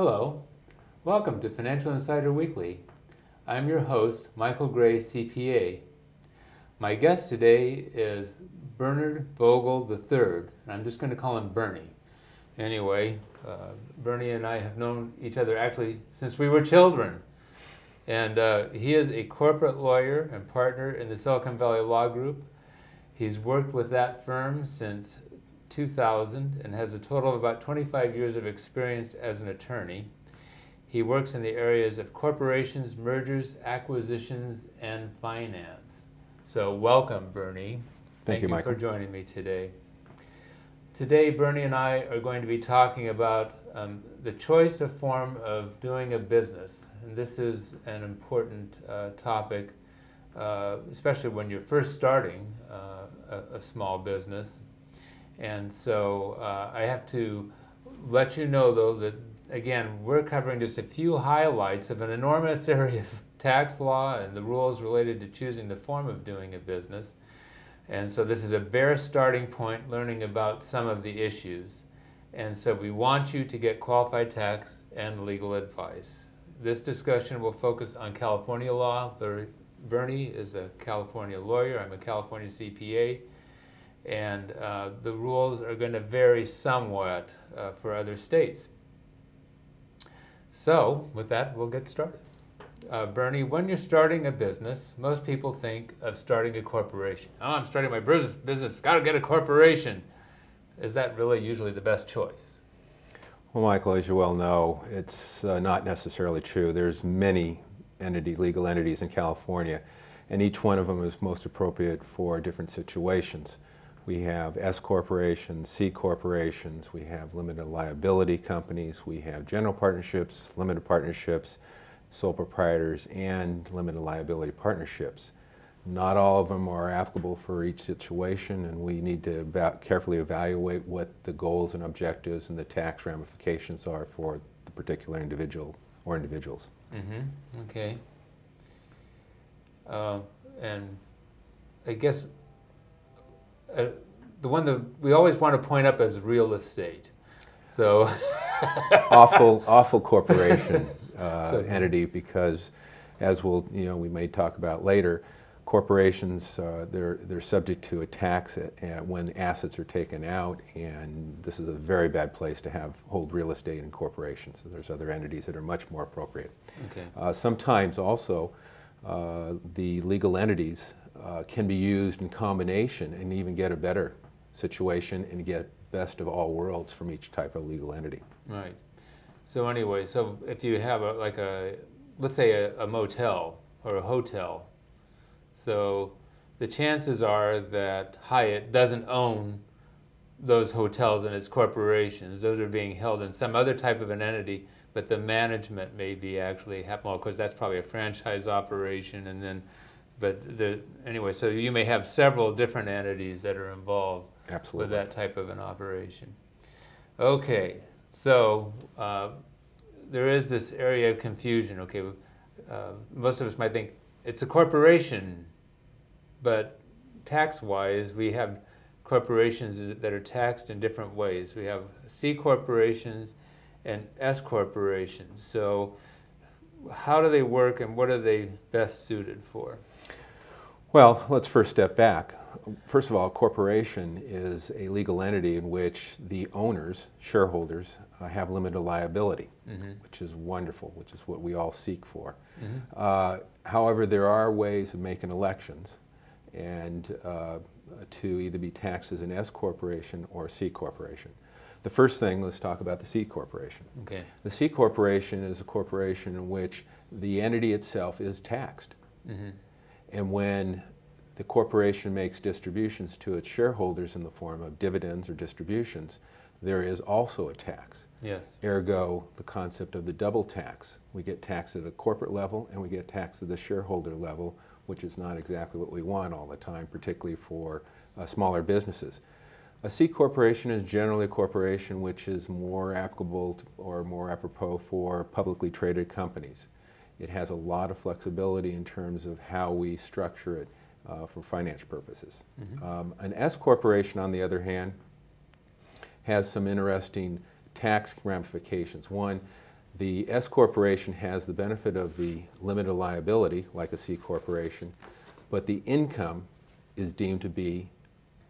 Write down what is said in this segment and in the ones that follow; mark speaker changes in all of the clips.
Speaker 1: Hello, welcome to Financial Insider Weekly. I'm your host, Michael Gray, CPA. My guest today is Bernard Vogel III, and I'm just going to call him Bernie. Anyway, Bernie and I have known each other actually since we were children. And he is a corporate lawyer and partner in the Silicon Valley Law Group. He's worked with that firm since 2000 and has a total of about 25 years of experience as an attorney. He works in the areas of corporations, mergers, acquisitions, and finance. So welcome, Bernie.
Speaker 2: Thank you, Michael.
Speaker 1: For joining me today. Today, Bernie and I are going to be talking about the choice of form of doing a business. And this is an important topic, especially when you're first starting a small business. And so I have to let you know, though, that, again, we're covering just a few highlights of an enormous area of tax law and the rules related to choosing the form of doing a business. And so this is a bare starting point, learning about some of the issues. And so we want you to get qualified tax and legal advice. This discussion will focus on California law. Bernie is a California lawyer. I'm a California CPA. And the rules are going to vary somewhat for other states. So, with that, we'll get started. Bernie, when you're starting a business, most people think of starting a corporation. Oh, I'm starting my business, got to get a corporation. Is that really usually the best choice?
Speaker 2: Well, Michael, as you well know, it's not necessarily true. There's many legal entities in California, and each one of them is most appropriate for different situations. We have S corporations, C corporations, we have limited liability companies, we have general partnerships, limited partnerships, sole proprietors, and limited liability partnerships. Not all of them are applicable for each situation, and we need to carefully evaluate what the goals and objectives and the tax ramifications are for the particular individual or individuals.
Speaker 1: Mm-hmm. Okay. And I guess the one that we always want to point up as real estate. So
Speaker 2: awful corporation entity, because as we may talk about later, corporations they're subject to a tax when assets are taken out, and this is a very bad place to hold real estate in corporations. So there's other entities that are much more appropriate.
Speaker 1: Okay.
Speaker 2: Sometimes also the legal entities can be used in combination and even get a better situation and get best of all worlds from each type of legal entity.
Speaker 1: Right. So anyway, so if you have let's say a motel or a hotel, so the chances are that Hyatt doesn't own those hotels and its corporations. Those are being held in some other type of an entity, but the management may be actually happening, because that's probably a franchise operation, and then, anyway, so you may have several different entities that are involved.
Speaker 2: Absolutely.
Speaker 1: With that type of an operation. Okay, so there is this area of confusion. Okay, most of us might think it's a corporation, but tax-wise, we have corporations that are taxed in different ways. We have C corporations and S corporations. So how do they work, and what are they best suited for?
Speaker 2: Well, let's first step back. First of all, a corporation is a legal entity in which the owners, shareholders, have limited liability, mm-hmm. which is wonderful, which is what we all seek for. Mm-hmm. However, there are ways of making elections and to either be taxed as an S corporation or a C corporation. The first thing, let's talk about the C corporation.
Speaker 1: Okay.
Speaker 2: The C corporation is a corporation in which the entity itself is taxed. Mm-hmm. And when the corporation makes distributions to its shareholders in the form of dividends or distributions, there is also a tax.
Speaker 1: Yes.
Speaker 2: Ergo, the concept of the double tax. We get taxed at a corporate level and we get taxed at the shareholder level, which is not exactly what we want all the time, particularly for smaller businesses. A C corporation is generally a corporation which is more applicable or more apropos for publicly traded companies. It has a lot of flexibility in terms of how we structure it for finance purposes. Mm-hmm. An S corporation, on the other hand, has some interesting tax ramifications. One, The S corporation has the benefit of the limited liability, like a C corporation, but the income is deemed to be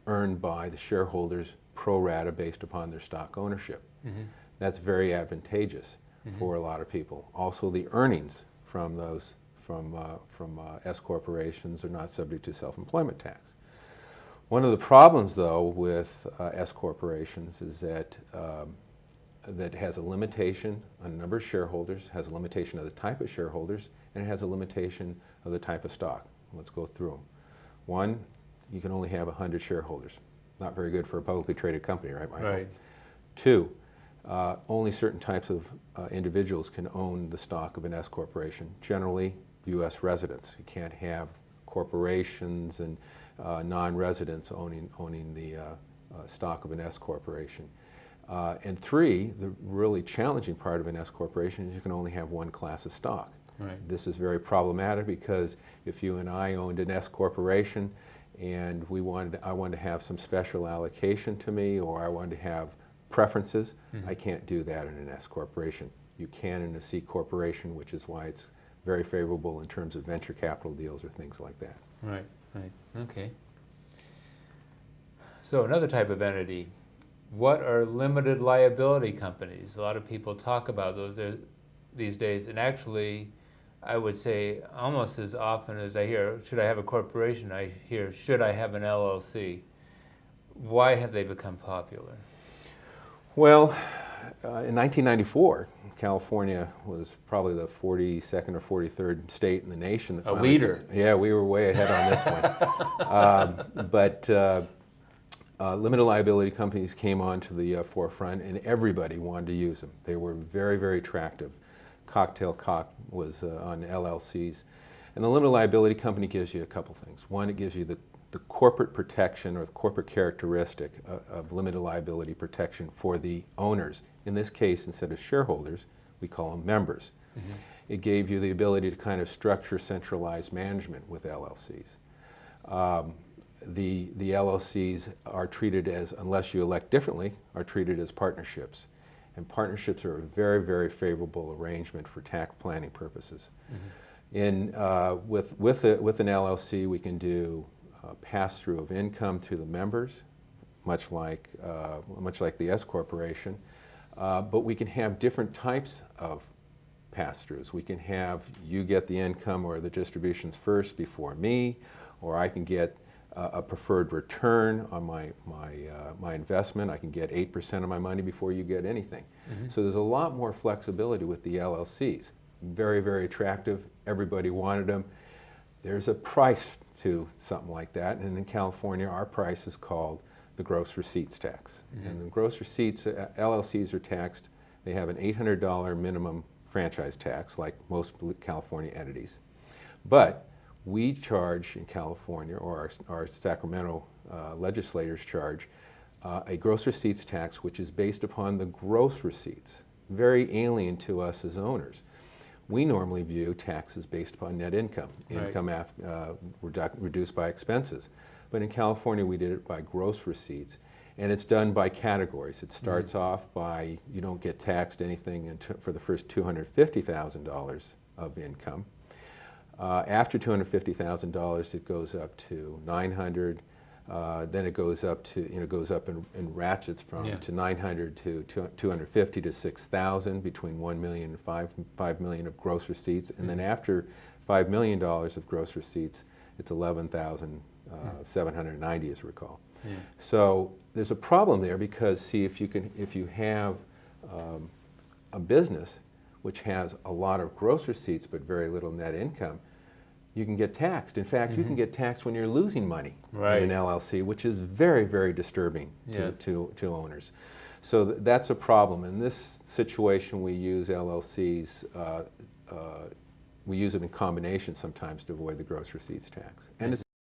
Speaker 2: earned by the shareholders pro rata based upon their stock ownership.
Speaker 1: Mm-hmm.
Speaker 2: That's very advantageous for a lot of people. Also, the earnings from those from S corporations are not subject to self-employment tax. One of the problems, though, with S corporations is that that has a limitation on the number of shareholders, has a limitation of the type of shareholders, and it has a limitation of the type of stock. Let's go through them. One, you can only have 100 shareholders. Not very good for a publicly traded company, right, Michael?
Speaker 1: Right.
Speaker 2: Two, only certain types of individuals can own the stock of an S corporation, generally U.S. residents. You can't have corporations and non-residents owning the stock of an S corporation. And three, the really challenging part of an S corporation is you can only have one class of stock.
Speaker 1: Right.
Speaker 2: This is very problematic because if you and I owned an S corporation and I wanted to have some special allocation to me, or I wanted to have preferences, I can't do that in an S corporation. You can in a C corporation, which is why it's very favorable in terms of venture capital deals or things like that.
Speaker 1: Right, right, okay. So another type of entity, what are limited liability companies? A lot of people talk about those these days, and actually I would say almost as often as I hear, should I have a corporation, I hear, should I have an LLC? Why have they become popular?
Speaker 2: Well, in 1994, California was probably the 42nd or 43rd state in the nation. That
Speaker 1: A leader.
Speaker 2: Yeah, we were way ahead on this one. But limited liability companies came onto the forefront, and everybody wanted to use them. They were very, very attractive. Cocktail was on LLCs. And the limited liability company gives you a couple things. One, it gives you the corporate protection or the corporate characteristic of limited liability protection for the owners. In this case, instead of shareholders, we call them members. Mm-hmm. It gave you the ability to kind of structure centralized management with LLCs. The LLCs are treated as, unless you elect differently, are treated as partnerships. And partnerships are a very, very favorable arrangement for tax planning purposes. Mm-hmm. With an LLC, we can do pass-through of income to the members, much like the S corporation, but we can have different types of pass-throughs. We can have you get the income or the distributions first before me, or I can get a preferred return on my investment. I can get 8% of my money before you get anything. Mm-hmm. So there's a lot more flexibility with the LLCs. Very, very attractive. Everybody wanted them. There's a price to something like that, and in California our price is called the gross receipts tax. Mm-hmm. And the gross receipts, LLCs are taxed. They have an $800 minimum franchise tax like most California entities, but we charge in California, or our Sacramento legislators charge a gross receipts tax which is based upon the gross receipts, very alien to us as owners. We normally view taxes based upon net income, income reduced by expenses. But in California, we did it by gross receipts, and it's done by categories. It starts off by you don't get taxed anything for the first $250,000 of income. After $250,000, it goes up to $900. Then it goes up to goes up in ratchets to $900 to $250 to $6,000, between $1 million and $5 million of gross receipts, and then after $5 million of gross receipts, it's $11,790, as I recall. Yeah. So there's a problem there because, see, if you have a business which has a lot of gross receipts but very little net income, you can get taxed. In fact, you can get taxed when you're losing money in an LLC, which is very, very disturbing to owners. So that's a problem. In this situation, we use LLCs. We use them in combination sometimes to avoid the gross receipts tax. And it's